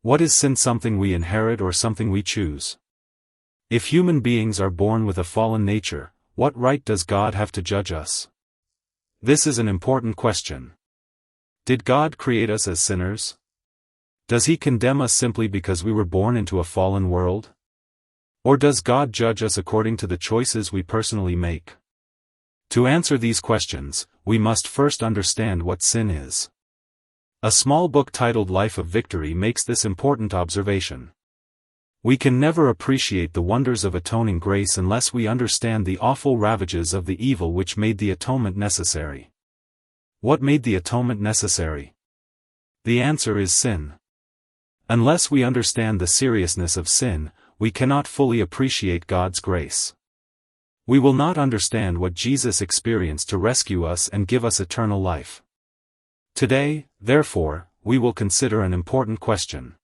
What is sin? Something we inherit or something we choose? If human beings are born with a fallen nature, what right does God have to judge us? This is an important question. Did God create us as sinners? Does He condemn us simply because we were born into a fallen world? Or does God judge us according to the choices we personally make? To answer these questions, we must first understand what sin is. A small book titled Life of Victory makes this important observation. We can never appreciate the wonders of atoning grace unless we understand the awful ravages of the evil which made the atonement necessary. What made the atonement necessary? The answer is sin. Unless we understand the seriousness of sin, we cannot fully appreciate God's grace. We will not understand what Jesus experienced to rescue us and give us eternal life. Today, therefore, we will consider an important question.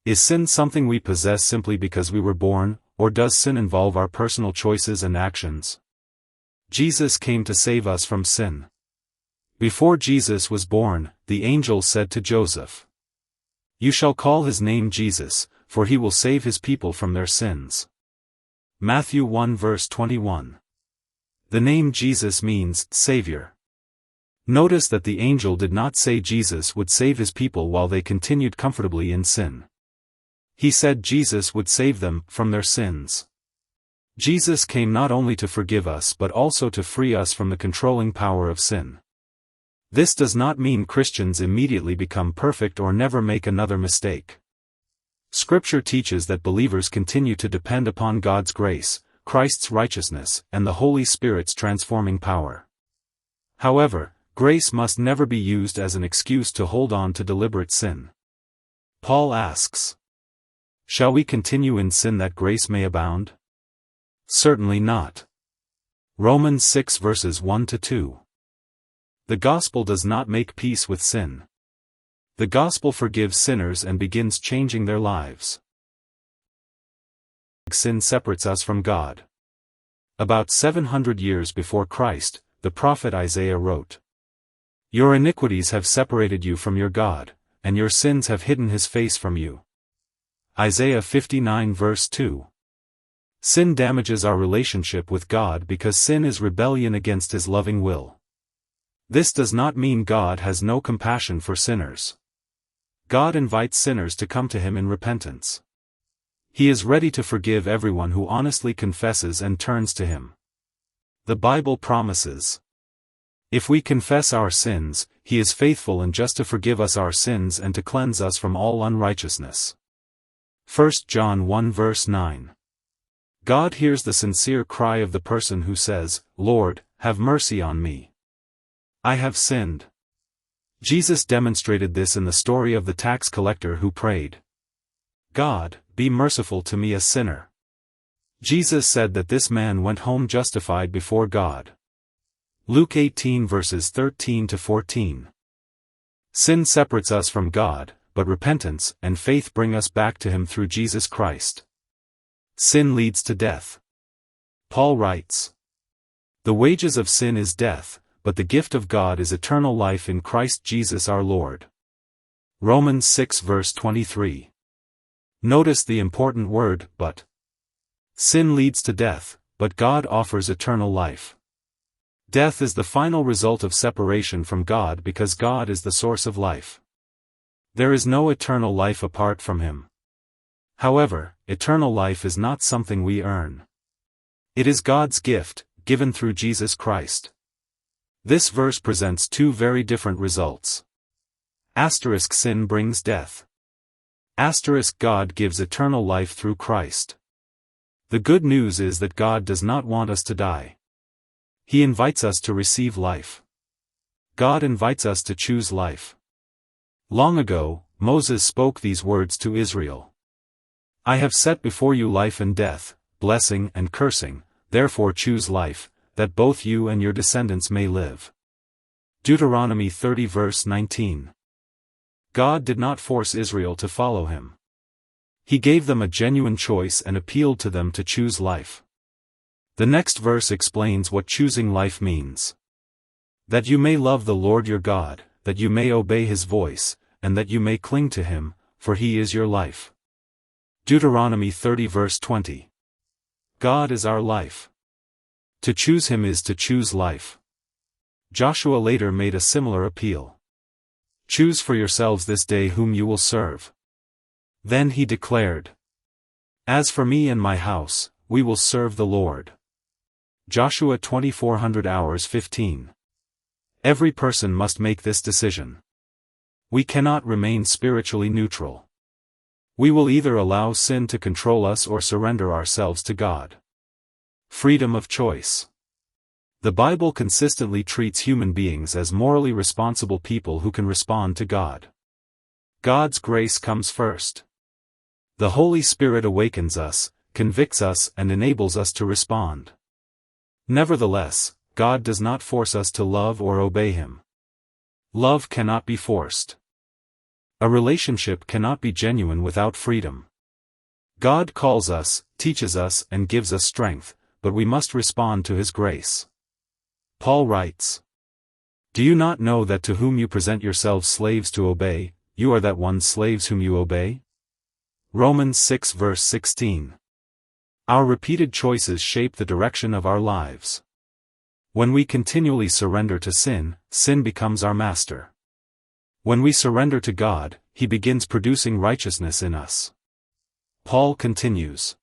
Is sin something we possess simply because we were born, or does sin involve our personal choices and actions? Jesus came to save us from sin. Before Jesus was born, the angel said to Joseph, "You shall call his name Jesus, for he will save his people from their sins." Matthew 1 verse 21. The name Jesus means Savior. Notice that the angel did not say Jesus would save his people while they continued comfortably in sin. He said Jesus would save them from their sins. Jesus came not only to forgive us but also to free us from the controlling power of sin. This does not mean Christians immediately become perfect or never make another mistake. Scripture teaches that believers continue to depend upon God's grace, Christ's righteousness, and the Holy Spirit's transforming power. However, grace must never be used as an excuse to hold on to deliberate sin. Paul asks, "Shall we continue in sin that grace may abound?" Certainly not. Romans 6 verses 1-2. The gospel does not make peace with sin. The gospel forgives sinners and begins changing their lives. Sin separates us from God. About 700 years before Christ, the prophet Isaiah wrote, "Your iniquities have separated you from your God, and your sins have hidden his face from you." Isaiah 59 verse 2. Sin damages our relationship with God because sin is rebellion against his loving will. This does not mean God has no compassion for sinners. God invites sinners to come to him in repentance. He is ready to forgive everyone who honestly confesses and turns to him. The Bible promises, "If we confess our sins, he is faithful and just to forgive us our sins and to cleanse us from all unrighteousness." 1 John 1 verse 9. God hears the sincere cry of the person who says, "Lord, have mercy on me. I have sinned." Jesus demonstrated this in the story of the tax collector who prayed, "God, be merciful to me a sinner." Jesus said that this man went home justified before God. Luke 18 verses 13-14. Sin separates us from God, but repentance and faith bring us back to him through Jesus Christ. Sin leads to death. Paul writes, "The wages of sin is death, but the gift of God is eternal life in Christ Jesus our Lord." Romans 6 verse 23. Notice the important word, but. Sin leads to death, but God offers eternal life. Death is the final result of separation from God because God is the source of life. There is no eternal life apart from him. However, eternal life is not something we earn. It is God's gift, given through Jesus Christ. This verse presents two very different results. Sin brings death. God gives eternal life through Christ. The good news is that God does not want us to die. He invites us to receive life. God invites us to choose life. Long ago, Moses spoke these words to Israel. "I have set before you life and death, blessing and cursing, therefore choose life, that both you and your descendants may live." Deuteronomy 30 verse 19. God did not force Israel to follow him. He gave them a genuine choice and appealed to them to choose life. The next verse explains what choosing life means. "That you may love the Lord your God, that you may obey his voice, and that you may cling to him, for he is your life. Deuteronomy 30 verse 20. God is our life. To choose him is to choose life. Joshua later made a similar appeal. Choose for yourselves this day whom you will serve. Then he declared, As for me and my house, we will serve the Lord. Joshua 2400 hours 15. Every person must make this decision. We cannot remain spiritually neutral. We will either allow sin to control us or surrender ourselves to God. Freedom of choice. The Bible consistently treats human beings as morally responsible people who can respond to God. God's grace comes first. The Holy Spirit awakens us, convicts us, and enables us to respond. Nevertheless, God does not force us to love or obey him. Love cannot be forced. A relationship cannot be genuine without freedom. God calls us, teaches us, and gives us strength, but we must respond to his grace. Paul writes, Do you not know that to whom you present yourselves slaves to obey, you are that one slaves whom you obey? Romans 6 verse 16. Our repeated choices shape the direction of our lives. When we continually surrender to sin, sin becomes our master. When we surrender to God, he begins producing righteousness in us. Paul continues,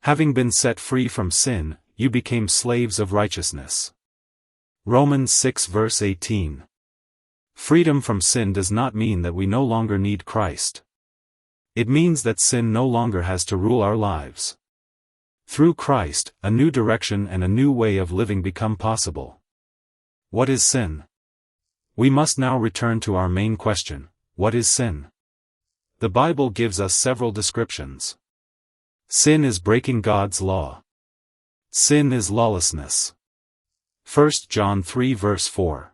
Having been set free from sin, you became slaves of righteousness. Romans 6 verse 18. Freedom from sin does not mean that we no longer need Christ. It means that sin no longer has to rule our lives. Through Christ, a new direction and a new way of living become possible. What is sin? We must now return to our main question, what is sin? The Bible gives us several descriptions. Sin is breaking God's law. Sin is lawlessness. 1 John 3 verse 4.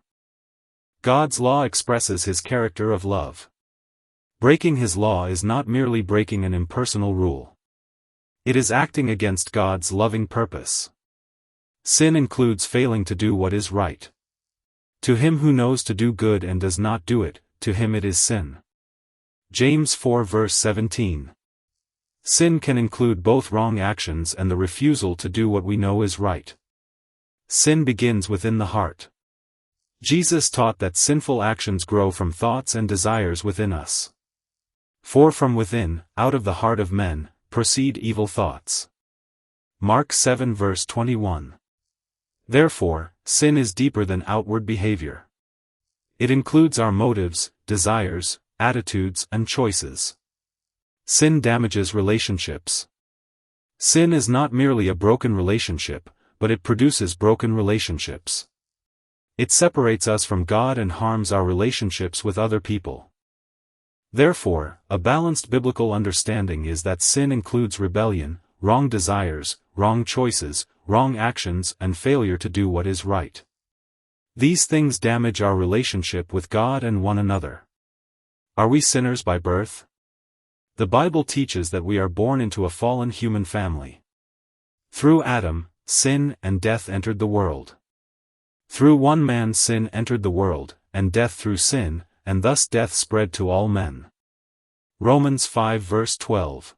God's law expresses his character of love. Breaking his law is not merely breaking an impersonal rule. It is acting against God's loving purpose. Sin includes failing to do what is right. To him who knows to do good and does not do it, to him it is sin. James 4 verse 17. Sin can include both wrong actions and the refusal to do what we know is right. Sin begins within the heart. Jesus taught that sinful actions grow from thoughts and desires within us. For from within, out of the heart of men, proceed evil thoughts. Mark 7 verse 21. Therefore, sin is deeper than outward behavior. It includes our motives, desires, attitudes, and choices. Sin damages relationships. Sin is not merely a broken relationship, but it produces broken relationships. It separates us from God and harms our relationships with other people. Therefore, a balanced biblical understanding is that sin includes rebellion, wrong desires, wrong choices, wrong actions, and failure to do what is right. These things damage our relationship with God and one another. Are we sinners by birth? The Bible teaches that we are born into a fallen human family. Through Adam, sin and death entered the world. Through one man sin entered the world, and death through sin, and thus death spread to all men. Romans 5 verse 12.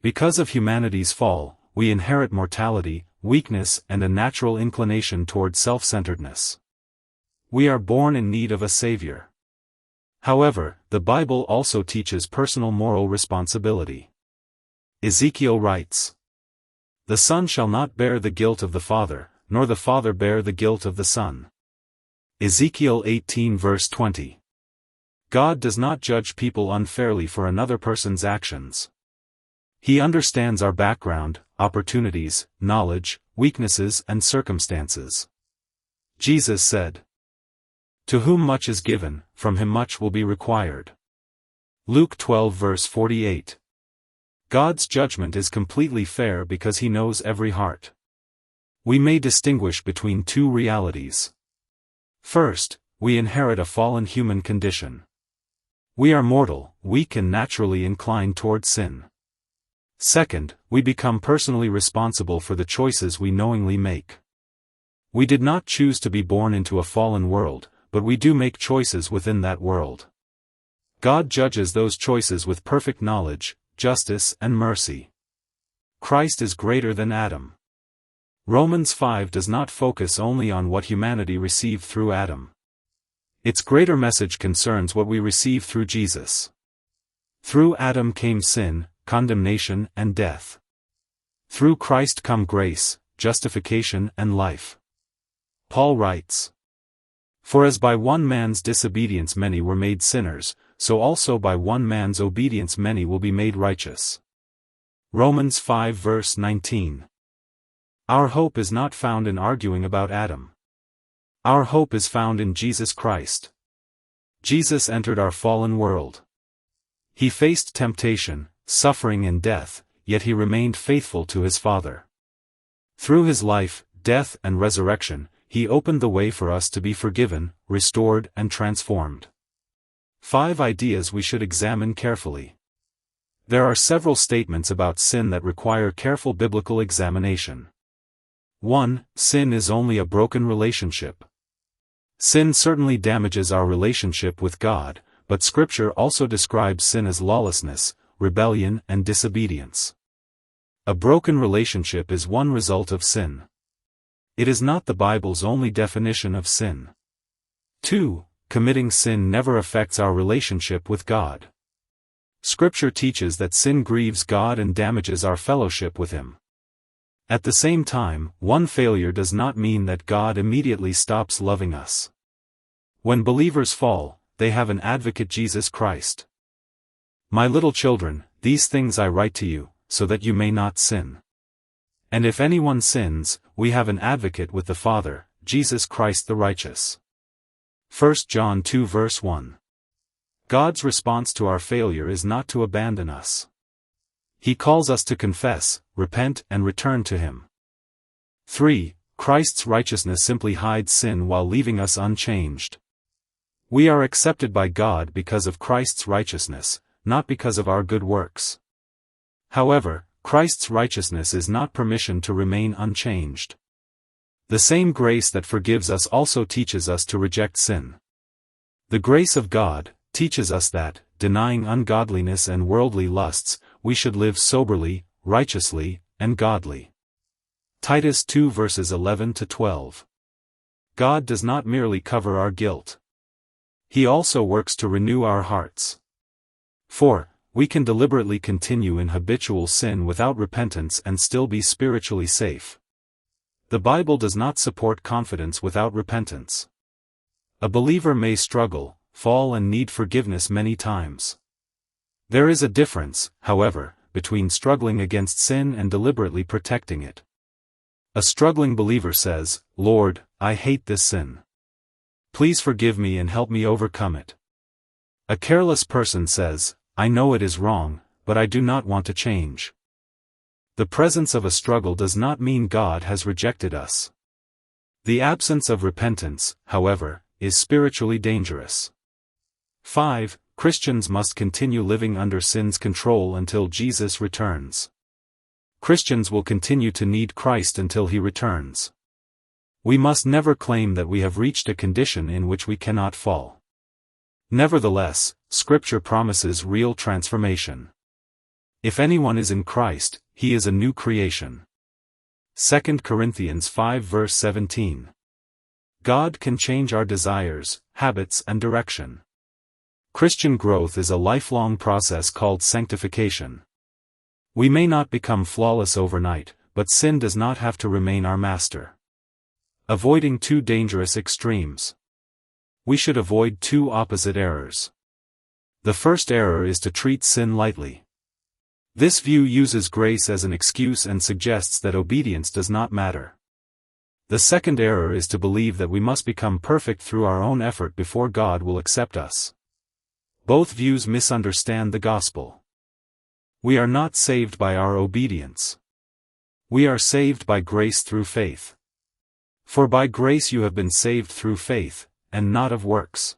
Because of humanity's fall, we inherit mortality, weakness, and a natural inclination toward self-centeredness. We are born in need of a Savior. However, the Bible also teaches personal moral responsibility. Ezekiel writes, The Son shall not bear the guilt of the Father, nor the Father bear the guilt of the Son. Ezekiel 18 verse 20. God does not judge people unfairly for another person's actions. He understands our background, opportunities, knowledge, weaknesses, and circumstances. Jesus said, To whom much is given, from him much will be required. Luke 12 verse 48. God's judgment is completely fair because he knows every heart. We may distinguish between two realities. First, we inherit a fallen human condition. We are mortal, weak, and naturally inclined toward sin. Second, we become personally responsible for the choices we knowingly make. We did not choose to be born into a fallen world, but we do make choices within that world. God judges those choices with perfect knowledge, justice and mercy. Christ is greater than Adam. Romans 5 does not focus only on what humanity received through Adam. Its greater message concerns what we receive through Jesus. Through Adam came sin, condemnation and death. Through Christ come grace, justification and life. Paul writes, "For as by one man's disobedience many were made sinners, so also by one man's obedience many will be made righteous." Romans 5 verse 19. Our hope is not found in arguing about Adam. Our hope is found in Jesus Christ. Jesus entered our fallen world. He faced temptation, suffering and death, yet he remained faithful to his Father. Through his life, death and resurrection, he opened the way for us to be forgiven, restored and transformed. 5 ideas we should examine carefully. There are several statements about sin that require careful biblical examination. 1. Sin is only a broken relationship. Sin certainly damages our relationship with God, but Scripture also describes sin as lawlessness, rebellion and disobedience. A broken relationship is one result of sin. It is not the Bible's only definition of sin. 2. Committing sin never affects our relationship with God. Scripture teaches that sin grieves God and damages our fellowship with Him. At the same time, one failure does not mean that God immediately stops loving us. When believers fall, they have an advocate, Jesus Christ. "My little children, these things I write to you, so that you may not sin. And if anyone sins, we have an advocate with the Father, Jesus Christ the righteous." 1 John 2 verse 1. God's response to our failure is not to abandon us. He calls us to confess, repent and return to Him. 3. Christ's righteousness simply hides sin while leaving us unchanged. We are accepted by God because of Christ's righteousness, not because of our good works. However, Christ's righteousness is not permission to remain unchanged. The same grace that forgives us also teaches us to reject sin. The grace of God teaches us that, denying ungodliness and worldly lusts, we should live soberly, righteously, and godly. Titus 2 verses 11 to 12. God does not merely cover our guilt. He also works to renew our hearts. 4. We can deliberately continue in habitual sin without repentance and still be spiritually safe. The Bible does not support confidence without repentance. A believer may struggle, fall and need forgiveness many times. There is a difference, however, between struggling against sin and deliberately protecting it. A struggling believer says, "Lord, I hate this sin. Please forgive me and help me overcome it." A careless person says, "I know it is wrong, but I do not want to change." The presence of a struggle does not mean God has rejected us. The absence of repentance, however, is spiritually dangerous. 5. Christians must continue living under sin's control until Jesus returns. Christians will continue to need Christ until He returns. We must never claim that we have reached a condition in which we cannot fall. Nevertheless, Scripture promises real transformation. If anyone is in Christ, he is a new creation. 2 Corinthians 5 verse 17. God can change our desires, habits and direction. Christian growth is a lifelong process called sanctification. We may not become flawless overnight, but sin does not have to remain our master. Avoiding 2 dangerous extremes. We should avoid 2 opposite errors. The first error is to treat sin lightly. This view uses grace as an excuse and suggests that obedience does not matter. The second error is to believe that we must become perfect through our own effort before God will accept us. Both views misunderstand the gospel. We are not saved by our obedience. We are saved by grace through faith. For by grace you have been saved through faith, and not of works.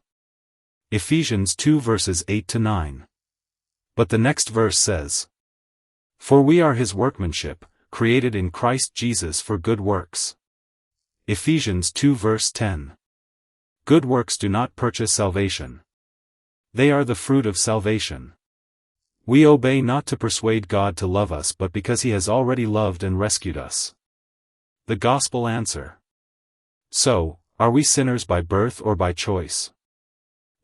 Ephesians 2 verses 8 to 9. But the next verse says, "For we are His workmanship, created in Christ Jesus for good works." Ephesians 2 verse 10. Good works do not purchase salvation. They are the fruit of salvation. We obey not to persuade God to love us but because He has already loved and rescued us. The Gospel answer. So, are we sinners by birth or by choice?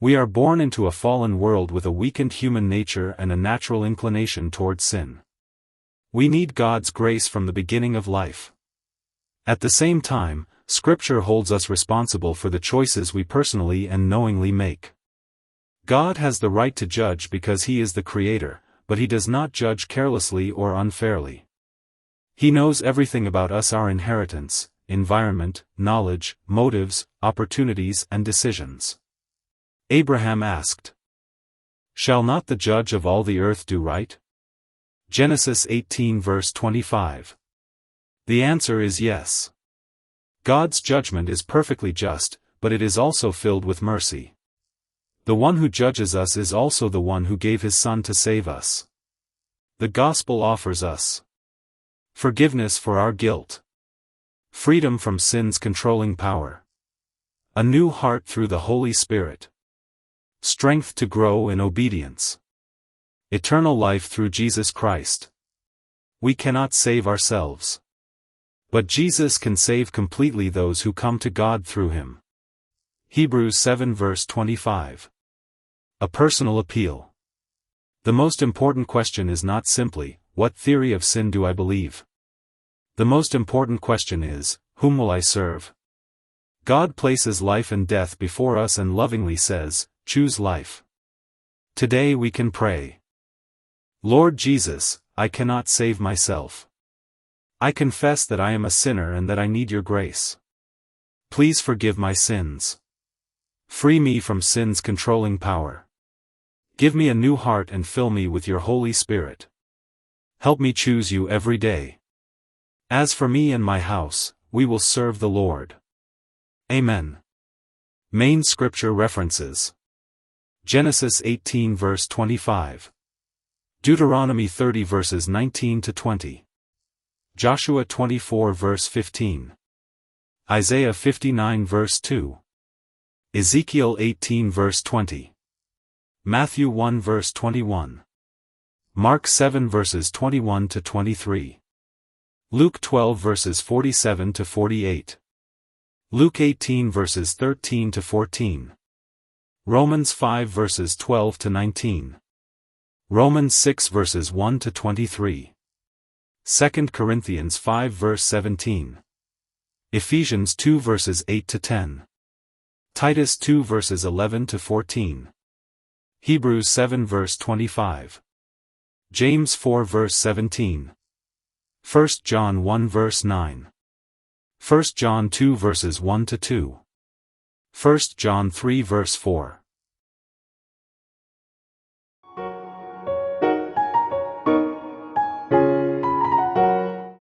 We are born into a fallen world with a weakened human nature and a natural inclination toward sin. We need God's grace from the beginning of life. At the same time, Scripture holds us responsible for the choices we personally and knowingly make. God has the right to judge because He is the Creator, but He does not judge carelessly or unfairly. He knows everything about us, our inheritance, environment, knowledge, motives, opportunities and decisions. Abraham asked, "Shall not the judge of all the earth do right?" Genesis 18 verse 25. The answer is yes. God's judgment is perfectly just, but it is also filled with mercy. The one who judges us is also the one who gave His Son to save us. The Gospel offers us forgiveness for our guilt, freedom from sin's controlling power, a new heart through the Holy Spirit, strength to grow in obedience, eternal life through Jesus Christ. We cannot save ourselves. But Jesus can save completely those who come to God through Him. Hebrews 7 verse 25. A personal appeal. The most important question is not simply, what theory of sin do I believe? The most important question is, whom will I serve? God places life and death before us and lovingly says, choose life. Today we can pray. Lord Jesus, I cannot save myself. I confess that I am a sinner and that I need your grace. Please forgive my sins. Free me from sin's controlling power. Give me a new heart and fill me with your Holy Spirit. Help me choose you every day. As for me and my house, we will serve the Lord. Amen. Main scripture references. Genesis 18 verse 25. Deuteronomy 30 verses 19 to 20. Joshua 24 verse 15. Isaiah 59 verse 2. Ezekiel 18 verse 20. Matthew 1 verse 21. Mark 7 verses 21 to 23. Luke 12 verses 47 to 48. Luke 18 verses 13 to 14. Romans 5 verses 12 to 19. Romans 6 verses 1 to 23. 2 Corinthians 5 verse 17. Ephesians 2 verses 8 to 10. Titus 2 verses 11 to 14. Hebrews 7 verse 25. James 4 verse 17. 1 John 1 verse 9. 1 John 2 verses 1 to 2. 1 John 3 verse 4.